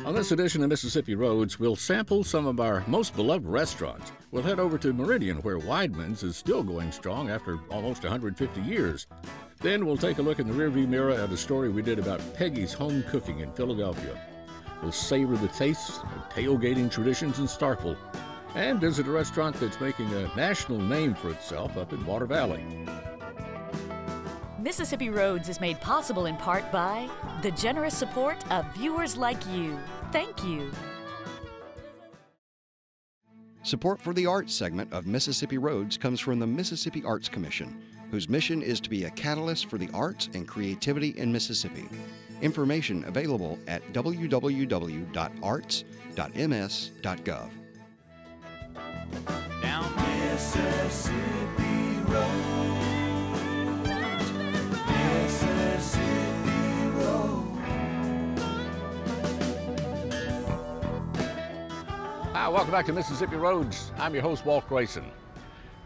On this edition of Mississippi Roads, we'll sample some of our most beloved restaurants. We'll head over to Meridian, where Weidmann's is still going strong after almost 150 years. Then we'll take a look in the rearview mirror at a story we did about Peggy's home cooking in Philadelphia. We'll savor the tastes of tailgating traditions in Starkville and visit a restaurant that's making a national name for itself up in Water Valley. Mississippi Roads is made possible in part by the generous support of viewers like you. Thank you. Support for the arts segment of Mississippi Roads comes from the Mississippi Arts Commission, whose mission is to be a catalyst for the arts and creativity in Mississippi. Information available at www.arts.ms.gov. Down Mississippi Road. Hi, welcome back to Mississippi Roads. I'm your host, Walt Grayson.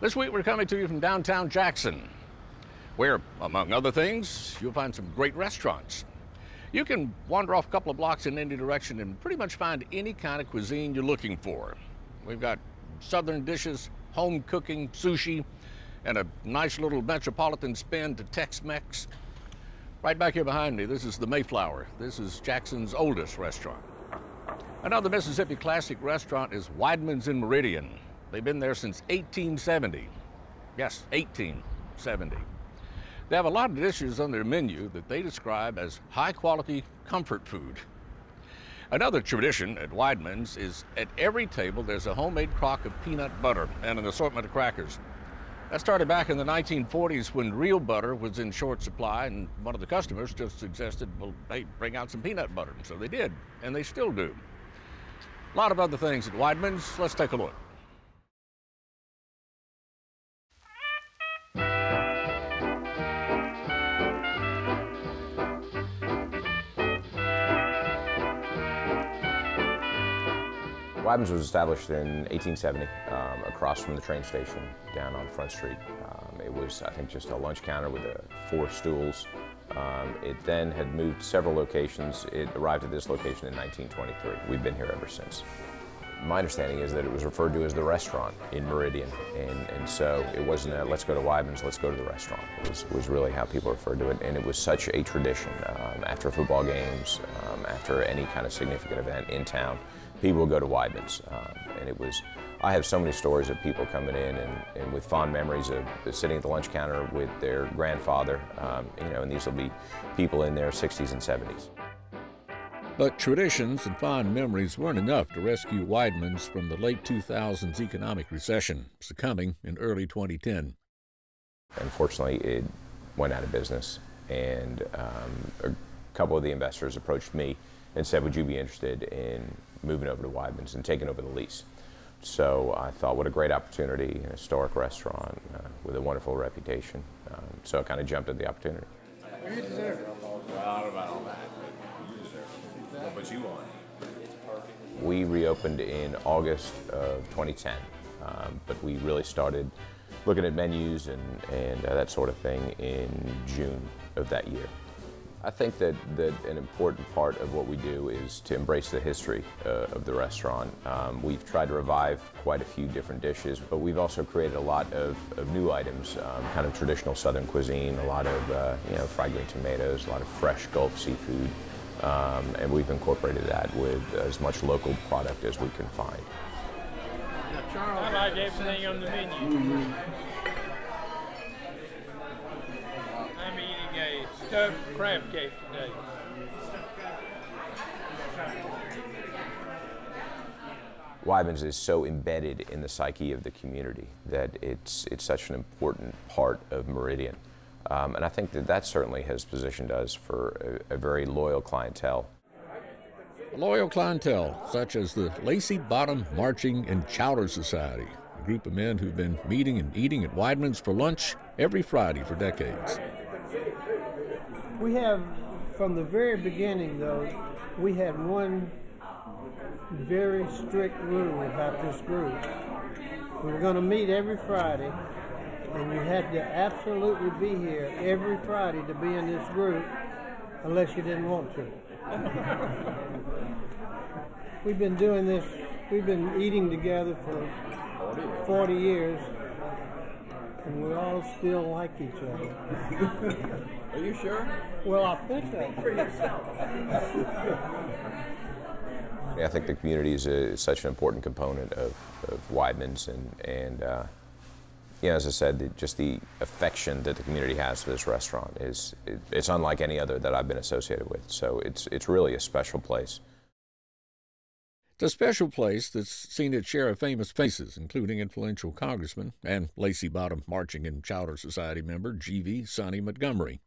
This week we're coming to you from downtown Jackson, where, among other things, you'll find some great restaurants. You can wander off a couple of blocks in any direction and pretty much find any kind of cuisine you're looking for. We've got southern dishes, home cooking, sushi, and a nice little metropolitan spin to Tex-Mex. Right back here behind me, this is the Mayflower. This is Jackson's oldest restaurant. Another Mississippi classic restaurant is Weidmann's in Meridian. They've been there since 1870. Yes, 1870. They have a lot of dishes on their menu that they describe as high-quality comfort food. Another tradition at Weidmann's is at every table there's a homemade crock of peanut butter and an assortment of crackers. That started back in the 1940s when real butter was in short supply, and one of the customers just suggested, well, hey, bring out some peanut butter. So they did, and they still do. A lot of other things at Weidmann's. Let's take a look. Weidmann's was established in 1870 across from the train station down on Front Street. It was, I think, just a lunch counter with 4 stools. It then had moved several locations. It arrived at this location in 1923. We've been here ever since. My understanding is that it was referred to as the restaurant in Meridian, and so it wasn't a let's go to Weidmann's, let's go to the restaurant. It was really how people referred to it, and it was such a tradition. After football games, after any kind of significant event in town, people would go to Weidmann's, and it was. I have so many stories of people coming in and with fond memories of sitting at the lunch counter with their grandfather, and these will be people in their 60s and 70s. But traditions and fond memories weren't enough to rescue Weidmann's from the late 2000s economic recession, succumbing in early 2010. Unfortunately, it went out of business, and a couple of the investors approached me and said, would you be interested in moving over to Weidmann's and taking over the lease? So I thought, what a great opportunity, an historic restaurant with a wonderful reputation. So I kind of jumped at the opportunity. You deserve it. Well, I don't know about all that, but you deserve it. What put you on? We reopened in August of 2010, but we really started looking at menus and that sort of thing in June of that year. I think that an important part of what we do is to embrace the history of the restaurant. We've tried to revive quite a few different dishes, but we've also created a lot of new items, kind of traditional Southern cuisine, a lot of fried green tomatoes, a lot of fresh Gulf seafood, and we've incorporated that with as much local product as we can find. I like everything on the menu. I'm eating a stuffed crab cake today. Weidmann's is so embedded in the psyche of the community that it's such an important part of Meridian. And I think that certainly has positioned us for a very loyal clientele. A loyal clientele, such as the Lacey Bottom Marching and Chowder Society, a group of men who've been meeting and eating at Weidmann's for lunch every Friday for decades. We have, from the very beginning though, we had one very strict rule about this group. We were going to meet every Friday, and you had to absolutely be here every Friday to be in this group, unless you didn't want to. we've been doing this, we've been eating together for 40 years, and we all still like each other. Are you sure? Well, I think so. For yourself. I think the community is such an important component of Weidmann's, and you know, as I said, just the affection that the community has for this restaurant it's unlike any other that I've been associated with. So it's really a special place. It's a special place that's seen its share of famous faces, including influential congressman and Lacey Bottom Marching and Chowder Society member G.V. Sonny Montgomery.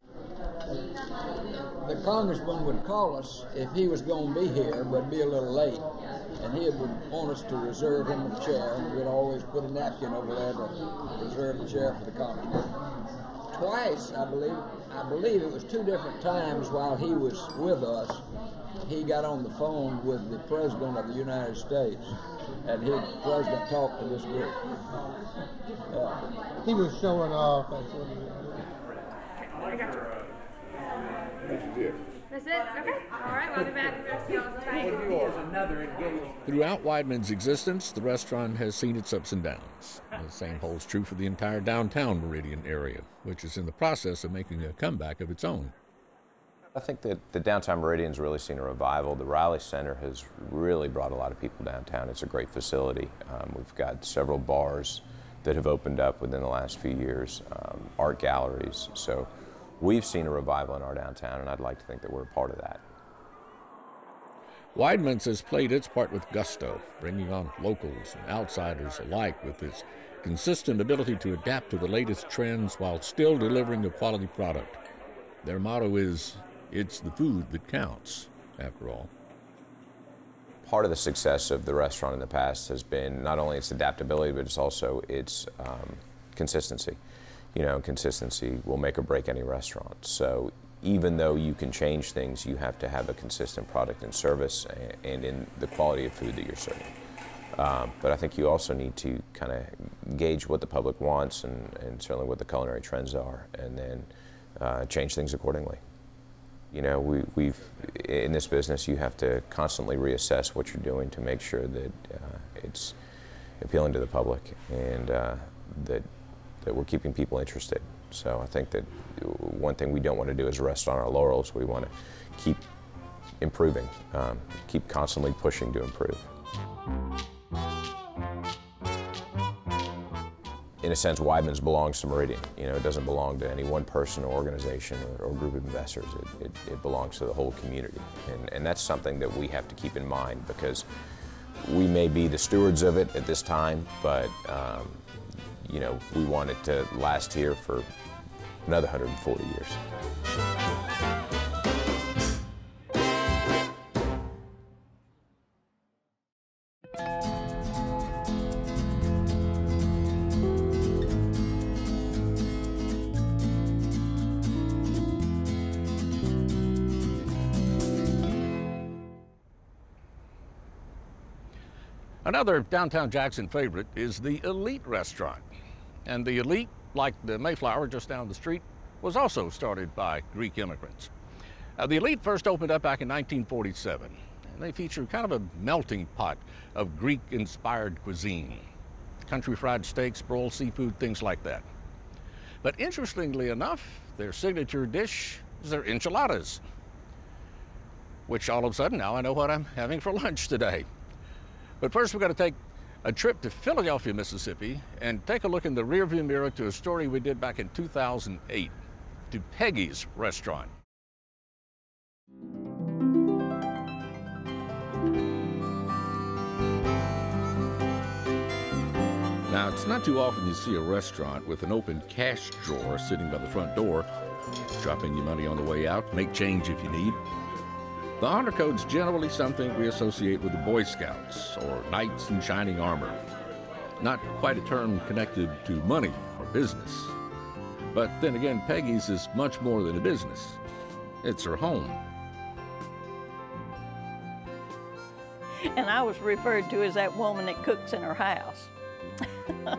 The congressman would call us if he was going to be here, but be a little late. And he would want us to reserve him a chair, and we'd always put a napkin over there to reserve a chair for the congressman. Twice, I believe it was 2 different times while he was with us, he got on the phone with the President of the United States, and the President talked to this group. He was showing off. That's what he was. I got you. That's it? Okay. All right, we'll be back with the rest of y'all's time. Throughout Weidmann's existence, the restaurant has seen its ups and downs. The same holds true for the entire downtown Meridian area, which is in the process of making a comeback of its own. I think that the downtown Meridian's really seen a revival. The Riley Center has really brought a lot of people downtown. It's a great facility. We've got several bars that have opened up within the last few years, art galleries. So we've seen a revival in our downtown, and I'd like to think that we're a part of that. Weidmann's has played its part with gusto, bringing on locals and outsiders alike with its consistent ability to adapt to the latest trends while still delivering a quality product. Their motto is, "It's the food that counts," after all. Part of the success of the restaurant in the past has been not only its adaptability, but it's also its consistency. You know, consistency will make or break any restaurant. So even though you can change things, you have to have a consistent product and service and in the quality of food that you're serving. But I think you also need to kind of gauge what the public wants and certainly what the culinary trends are, and then change things accordingly. You know, we've in this business, you have to constantly reassess what you're doing to make sure that it's appealing to the public and that we're keeping people interested. So I think that one thing we don't want to do is rest on our laurels. We want to keep improving, keep constantly pushing to improve. In a sense, Weidmann's belongs to Meridian. You know, it doesn't belong to any one person or organization or group of investors. It belongs to the whole community. And that's something that we have to keep in mind, because we may be the stewards of it at this time, but you know, we want it to last here for another 140 years. Another downtown Jackson favorite is the Elite restaurant. And the Elite, like the Mayflower just down the street, was also started by Greek immigrants. The Elite first opened up back in 1947, and they feature kind of a melting pot of Greek-inspired cuisine. Country fried steaks, broiled seafood, things like that. But interestingly enough, their signature dish is their enchiladas, which all of a sudden now I know what I'm having for lunch today. But first we're going to take a trip to Philadelphia, Mississippi, and take a look in the rearview mirror to a story we did back in 2008, to Peggy's restaurant. Now, it's not too often you see a restaurant with an open cash drawer sitting by the front door. Drop in your money on the way out, make change if you need. The honor code's generally something we associate with the Boy Scouts or knights in shining armor. Not quite a term connected to money or business. But then again, Peggy's is much more than a business. It's her home. And I was referred to as that woman that cooks in her house. It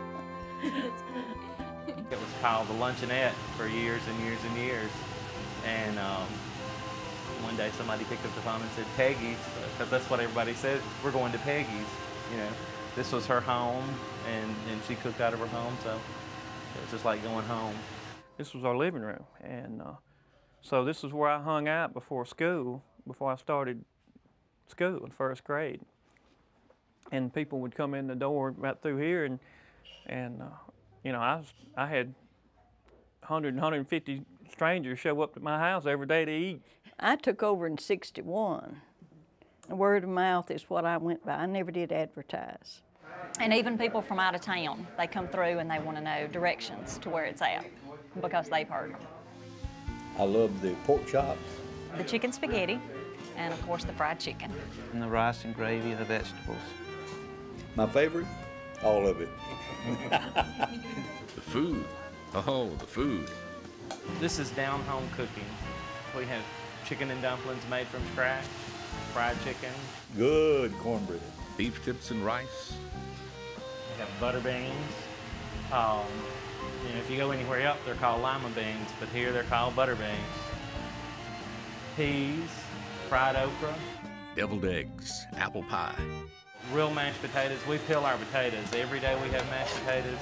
was called the Luncheonette for years and years and years. And one day somebody picked up the phone and said Peggy's, because that's what everybody said. We're going to Peggy's. You know, this was her home, and she cooked out of her home, so it was just like going home. This was our living room, and so this is where I hung out before school, before I started school in first grade. And people would come in the door right through here, and you know, I had 100 and 150 strangers show up to my house every day to eat. I took over in '61. Word of mouth is what I went by. I never did advertise. And even people from out of town, they come through and they want to know directions to where it's at because they've heard them. I love the pork chops. The chicken spaghetti, and of course the fried chicken. And the rice and gravy and the vegetables. My favorite? All of it. The food. Oh, the food. This is down-home cooking. We have chicken and dumplings made from scratch, fried chicken. Good cornbread. Beef tips and rice. We have butter beans. You know, if you go anywhere else, they're called lima beans, but here they're called butter beans. Peas, fried okra. Deviled eggs, apple pie. Real mashed potatoes. We peel our potatoes. Every day we have mashed potatoes.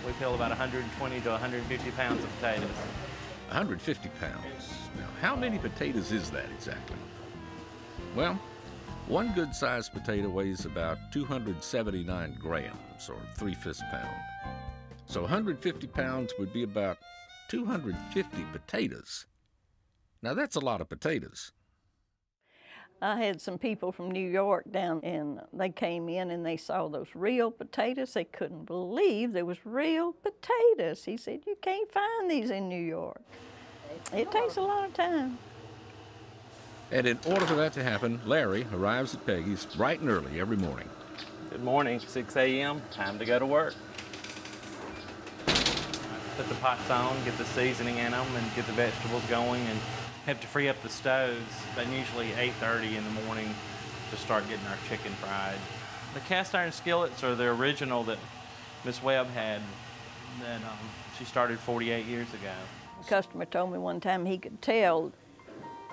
We peel about 120 to 150 pounds of potatoes. 150 pounds. Now, how many potatoes is that exactly? Well, one good-sized potato weighs about 279 grams, or 3/5 pound. So 150 pounds would be about 250 potatoes. Now, that's a lot of potatoes. I had some people from New York down, and they came in and they saw those real potatoes. They couldn't believe there was real potatoes. He said, you can't find these in New York. It takes a lot of time. And in order for that to happen, Larry arrives at Peggy's bright and early every morning. Good morning, 6 a.m., time to go to work. Put the pots on, get the seasoning in them, and get the vegetables going, and have to free up the stoves, but usually 8:30 in the morning to start getting our chicken fried. The cast iron skillets are the original that Miss Webb had, that she started 48 years ago. A customer told me one time he could tell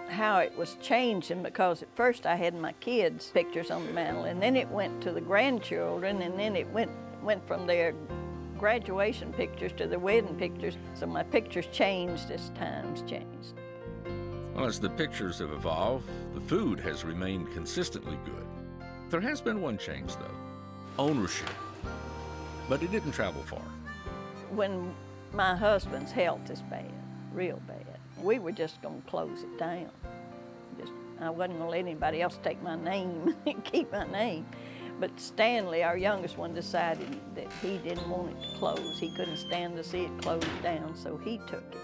how it was changing, because at first I had my kids' pictures on the mantle, and then it went to the grandchildren, and then it went from their graduation pictures to their wedding pictures. So my pictures changed as times changed. Well, as the pictures have evolved, the food has remained consistently good. There has been one change, though: ownership. But it didn't travel far. When my husband's health is bad, real bad, we were just going to close it down. I wasn't going to let anybody else take my name and keep my name. But Stanley, our youngest one, decided that he didn't want it to close. He couldn't stand to see it closed down, so he took it.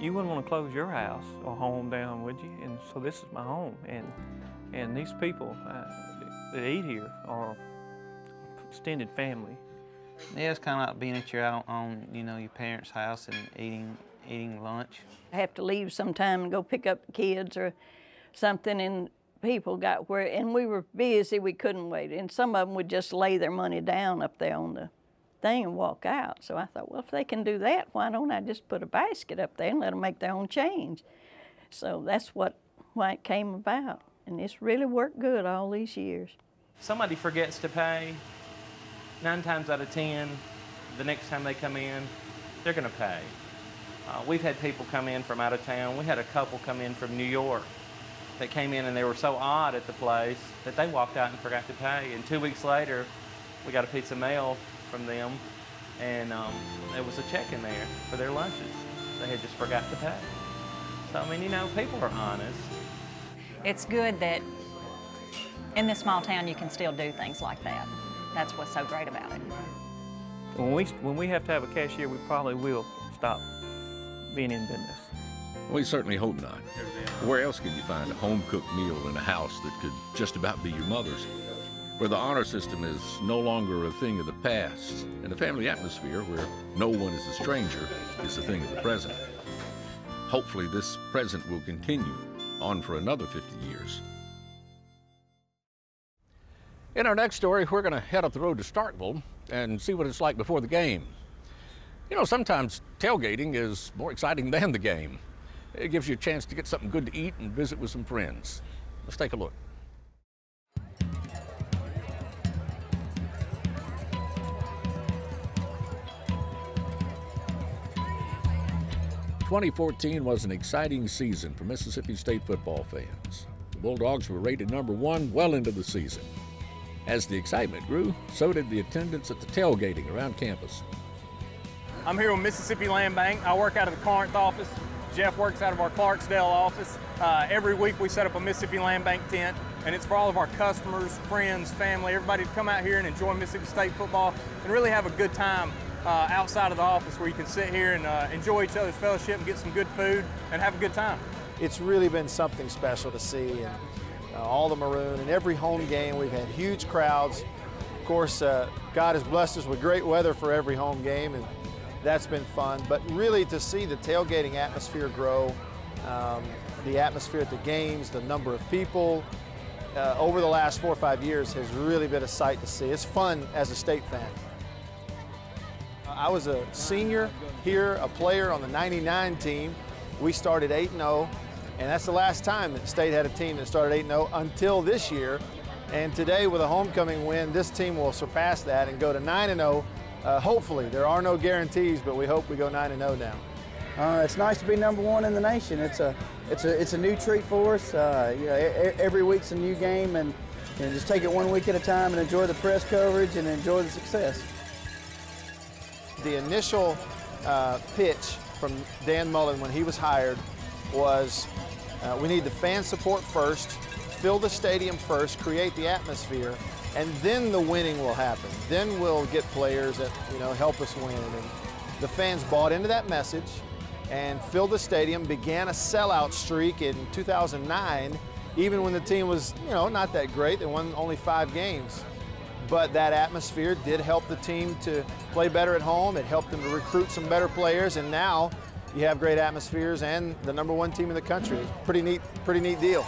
You wouldn't want to close your house or home down, would you? And so this is my home, and these people that eat here are extended family. Yeah, it's kind of like being at your you know, your parents' house and eating lunch. I have to leave sometime and go pick up the kids or something, and people got where, and we were busy, we couldn't wait, and some of them would just lay their money down up there on the thing and walk out. So I thought, well, if they can do that, why don't I just put a basket up there and let them make their own change? So that's why it came about, and it's really worked good all these years. Somebody forgets to pay, 9 times out of 10, the next time they come in, they're going to pay. We've had people come in from out of town. We had a couple come in from New York that came in and they were so odd at the place that they walked out and forgot to pay. And 2 weeks later, we got a piece of mail from them, and there was a check in there for their lunches. They had just forgot to pay. So, I mean, you know, people are honest. It's good that in this small town you can still do things like that. That's what's so great about it. When we have to have a cashier, we probably will stop being in business. We certainly hope not. Where else can you find a home-cooked meal in a house that could just about be your mother's, where the honor system is no longer a thing of the past, and a family atmosphere where no one is a stranger is a thing of the present? Hopefully this present will continue on for another 50 years. In our next story, we're going to head up the road to Starkville and see what it's like before the game. You know, sometimes tailgating is more exciting than the game. It gives you a chance to get something good to eat and visit with some friends. Let's take a look. 2014 was an exciting season for Mississippi State football fans. The Bulldogs were rated #1 well into the season. As the excitement grew, so did the attendance at the tailgating around campus. I'm here with Mississippi Land Bank. I work out of the Corinth office. Jeff works out of our Clarksdale office. Every week we set up a Mississippi Land Bank tent, and it's for all of our customers, friends, family, everybody to come out here and enjoy Mississippi State football and really have a good time outside of the office, where you can sit here and enjoy each other's fellowship and get some good food and have a good time. It's really been something special to see, and all the maroon, and every home game we've had huge crowds. Of course, God has blessed us with great weather for every home game, and that's been fun. But really to see the tailgating atmosphere grow, the atmosphere at the games, the number of people over the last 4 or 5 years has really been a sight to see. It's fun as a State fan. I was a senior here, a player on the '99 team. We started 8-0, and that's the last time that State had a team that started 8-0 until this year. And today, with a homecoming win, this team will surpass that and go to 9-0. Hopefully, there are no guarantees, but we hope we go 9-0 now. It's nice to be #1 in the nation. It's a new treat for us. You know, every week's a new game, and just take it one week at a time and enjoy the press coverage and enjoy the success. The initial pitch from Dan Mullen when he was hired was, we need the fan support first, fill the stadium first, create the atmosphere, and then the winning will happen. Then we'll get players that, you know, help us win. And the fans bought into that message and filled the stadium, began a sellout streak in 2009, even when the team was, you know, not that great. They won only 5 games. But that atmosphere did help the team to play better at home. It helped them to recruit some better players, and now you have great atmospheres and the #1 team in the country. It's a pretty neat deal.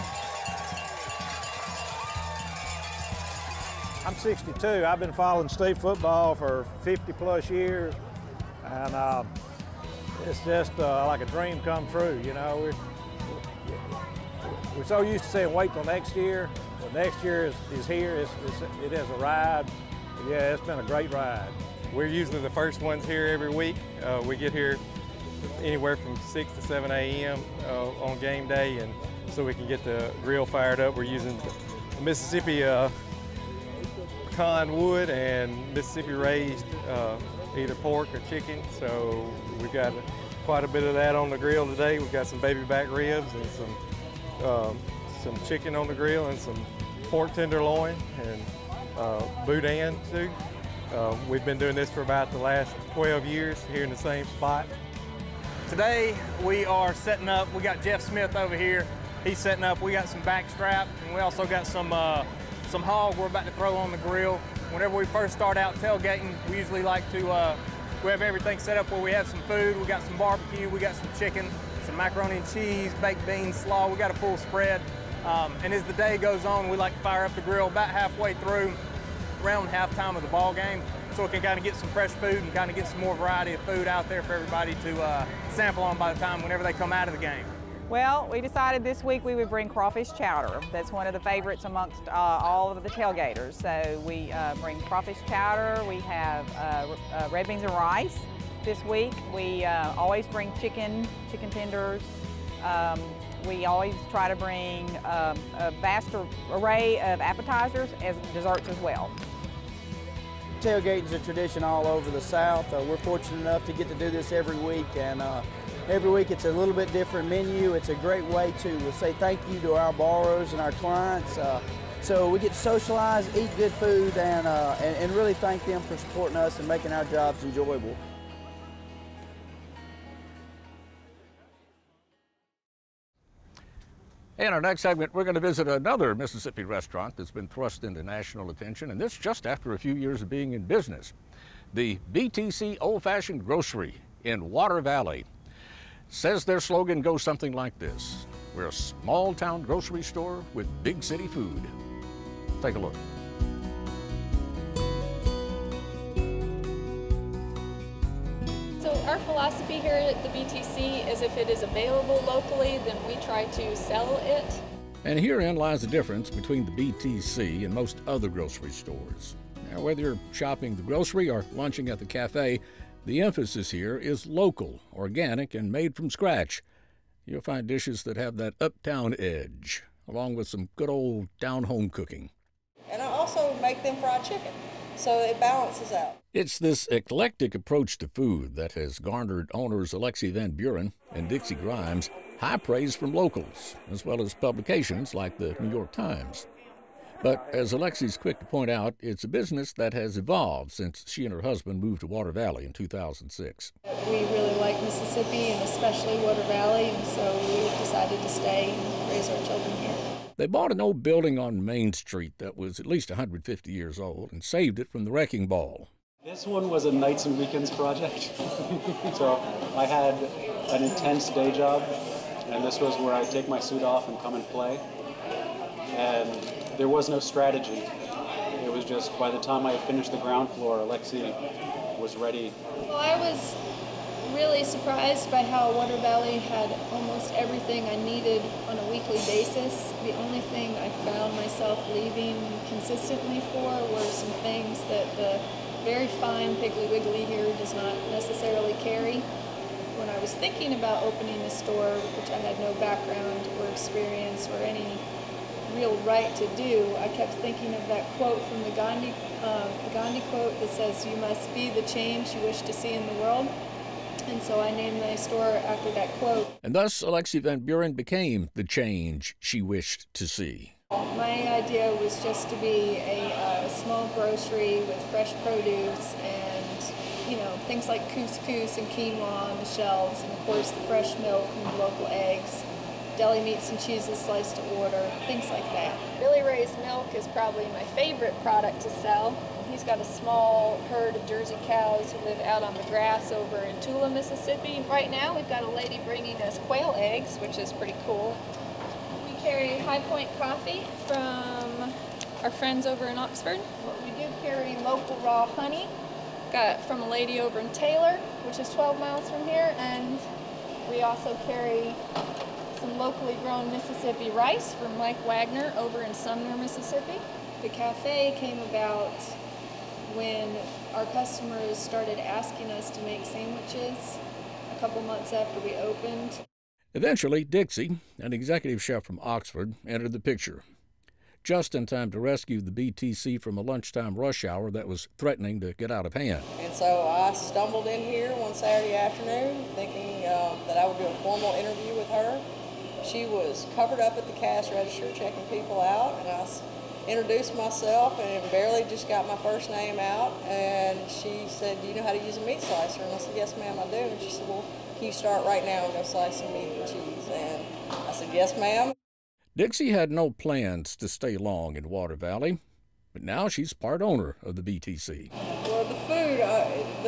I'm 62. I've been following State football for 50+ years, and it's just like a dream come true. You know, we're so used to saying wait till next year. Well, next year is here. It has arrived. Yeah, it's been a great ride. We're usually the first ones here every week. We get here anywhere from 6 to 7 a.m. On game day, and so we can get the grill fired up. We're using Mississippi pecan wood and Mississippi raised either pork or chicken. So we've got quite a bit of that on the grill today. We've got some baby back ribs and some chicken on the grill and some pork tenderloin and boudin too. We've been doing this for about the last 12 years here in the same spot. Today we are setting up. We got Jeff Smith over here. He's setting up. We got some backstrap, and we also got some hog we're about to throw on the grill. Whenever we first start out tailgating, we usually like to, we have everything set up where we have some food. We got some barbecue, we got some chicken, some macaroni and cheese, baked beans, slaw. We got a full spread. And as the day goes on, we like to fire up the grill about halfway through, around halftime of the ball game, so we can kind of get some fresh food and kind of get some more variety of food out there for everybody to sample on by the time whenever they come out of the game. Well, we decided this week we would bring crawfish chowder. That's one of the favorites amongst all of the tailgaters. So we bring crawfish chowder. We have red beans and rice this week. We always bring chicken tenders. We always try to bring a vast array of appetizers as desserts as well. Tailgating is a tradition all over the South. We're fortunate enough to get to do this every week, and every week it's a little bit different menu. It's a great way to say thank you to our borrowers and our clients. So we get to socialize, eat good food, and really thank them for supporting us and making our jobs enjoyable. In our next segment, we're going to visit another Mississippi restaurant that's been thrust into national attention, and this just after a few years of being in business. The BTC Old-Fashioned Grocery in Water Valley says their slogan goes something like this: we're a small-town grocery store with big city food. Take a look. So our philosophy here at the BTC is if it is available locally, then we try to sell it. And herein lies the difference between the BTC and most other grocery stores. Now, whether you're shopping the grocery or lunching at the cafe, the emphasis here is local, organic, and made from scratch. You'll find dishes that have that uptown edge, along with some good old down-home cooking. And I also make them fried chicken, so it balances out. It's this eclectic approach to food that has garnered owners Alexi Van Buren and Dixie Grimes high praise from locals, as well as publications like the New York Times. But as Alexi's quick to point out, it's a business that has evolved since she and her husband moved to Water Valley in 2006. We really like Mississippi and especially Water Valley, and so we decided to stay and raise our children here. They bought an old building on Main Street that was at least 150 years old and saved it from the wrecking ball. This one was a nights and weekends project. So I had an intense day job, and this was where I'd take my suit off and come and play. And there was no strategy. It was just by the time I had finished the ground floor, Alexi was ready. Well, I was really surprised by how Water Valley had almost everything I needed on a weekly basis. The only thing I found myself leaving consistently for were some things that the very fine Piggly Wiggly here does not necessarily carry. When I was thinking about opening a store, which I had no background or experience or any real right to do, I kept thinking of that quote from the Gandhi quote that says, "You must be the change you wish to see in the world." And so I named my store after that quote. And thus, Alexi Van Buren became the change she wished to see. My idea was just to be a small grocery with fresh produce and, you know, things like couscous and quinoa on the shelves, and of course the fresh milk and the local eggs, deli meats and cheeses sliced to order, things like that. Billy Ray's milk is probably my favorite product to sell. He's got a small herd of Jersey cows who live out on the grass over in Tula, Mississippi. Right now we've got a lady bringing us quail eggs, which is pretty cool. We carry High Point coffee from our friends over in Oxford. We do carry local raw honey, got from a lady over in Taylor, which is 12 miles from here, and we also carry some locally grown Mississippi rice from Mike Wagner over in Sumner, Mississippi. The cafe came about when our customers started asking us to make sandwiches a couple months after we opened. Eventually, Dixie, an executive chef from Oxford, entered the picture, just in time to rescue the BTC from a lunchtime rush hour that was threatening to get out of hand. And so I stumbled in here one Saturday afternoon thinking that I would do a formal interview with her. She was covered up at the cash register checking people out, and I introduced myself and barely just got my first name out, and she said, "Do you know how to use a meat slicer?" And I said, "Yes, ma'am, I do." And she said, "Well, can you start right now and go slice some meat and cheese?" And I said, "Yes, ma'am." Dixie had no plans to stay long in Water Valley, but now she's part owner of the BTC. Well, the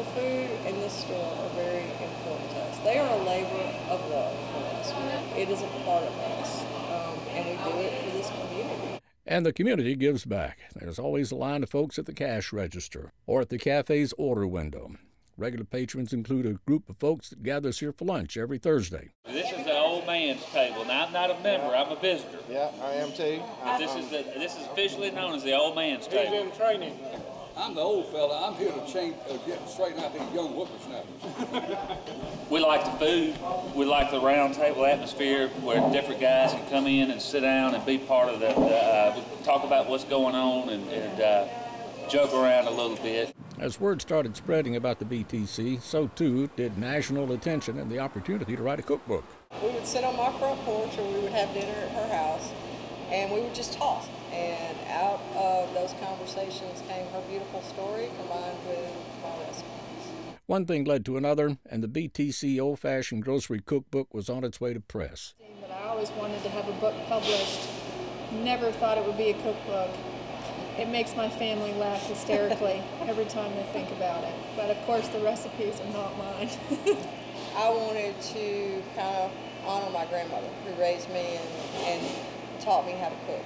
food in this store are very important to us. They are a labor of love for us. It is a part of us, and we do it for this community. And the community gives back. There's always a line of folks at the cash register or at the cafe's order window. Regular patrons include a group of folks that gathers here for lunch every Thursday. This is the old man's table. Now, I'm not a member, I'm a visitor. Yeah, I am too. This is officially known as the old man's table. Who's in training? I'm the old fella. I'm here to straighten out these young whippersnappers. We like the food. We like the round table atmosphere where different guys can come in and sit down and be part of talk about what's going on and joke around a little bit. As word started spreading about the BTC, so too did national attention and the opportunity to write a cookbook. We would sit on my front porch, or we would have dinner at her house, and we would just talk. And out of those conversations came her beautiful story combined with my recipes. One thing led to another, and the BTC Old-Fashioned Grocery Cookbook was on its way to press. But I always wanted to have a book published. Never thought it would be a cookbook. It makes my family laugh hysterically every time they think about it. But of course the recipes are not mine. I wanted to kind of honor my grandmother who raised me and taught me how to cook.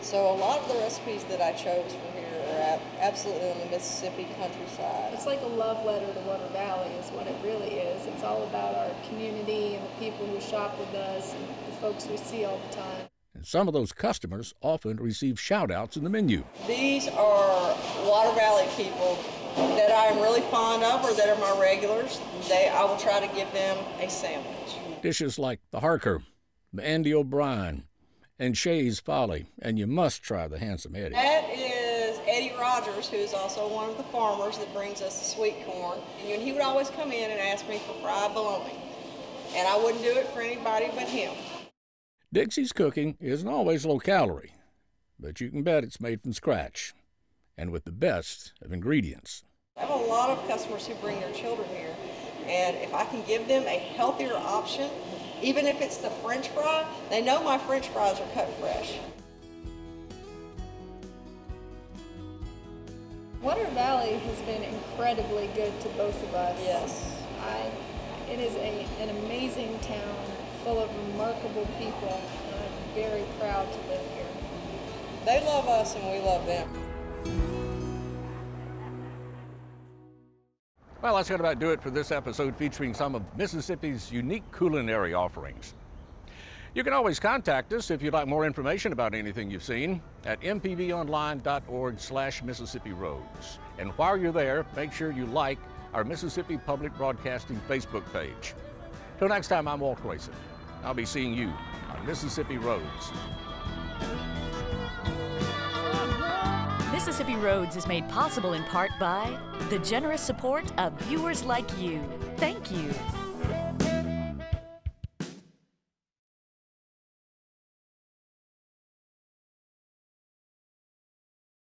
So a lot of the recipes that I chose for here are absolutely on the Mississippi countryside. It's like a love letter to Water Valley is what it really is. It's all about our community and the people who shop with us and the folks we see all the time. And some of those customers often receive shout-outs in the menu. These are Water Valley people that I'm really fond of or that are my regulars. I will try to give them a sandwich. Dishes like the Harker, the Andy O'Brien, and Shay's Folly, and you must try the Handsome Eddie. That is Eddie Rogers, who is also one of the farmers that brings us the sweet corn. And he would always come in and ask me for fried bologna, and I wouldn't do it for anybody but him. Dixie's cooking isn't always low-calorie, but you can bet it's made from scratch and with the best of ingredients. I have a lot of customers who bring their children here, and if I can give them a healthier option, even if it's the French fry, they know my French fries are cut fresh. Water Valley has been incredibly good to both of us. Yes. It is an amazing town full of remarkable people, and I'm very proud to live here. They love us and we love them. Well, that's going to about do it for this episode featuring some of Mississippi's unique culinary offerings. You can always contact us if you'd like more information about anything you've seen at mpbonline.org/Mississippi Roads. And while you're there, make sure you like our Mississippi Public Broadcasting Facebook page. Till next time, I'm Walt Grayson. I'll be seeing you on Mississippi Roads. Mississippi Roads is made possible in part by the generous support of viewers like you. Thank you.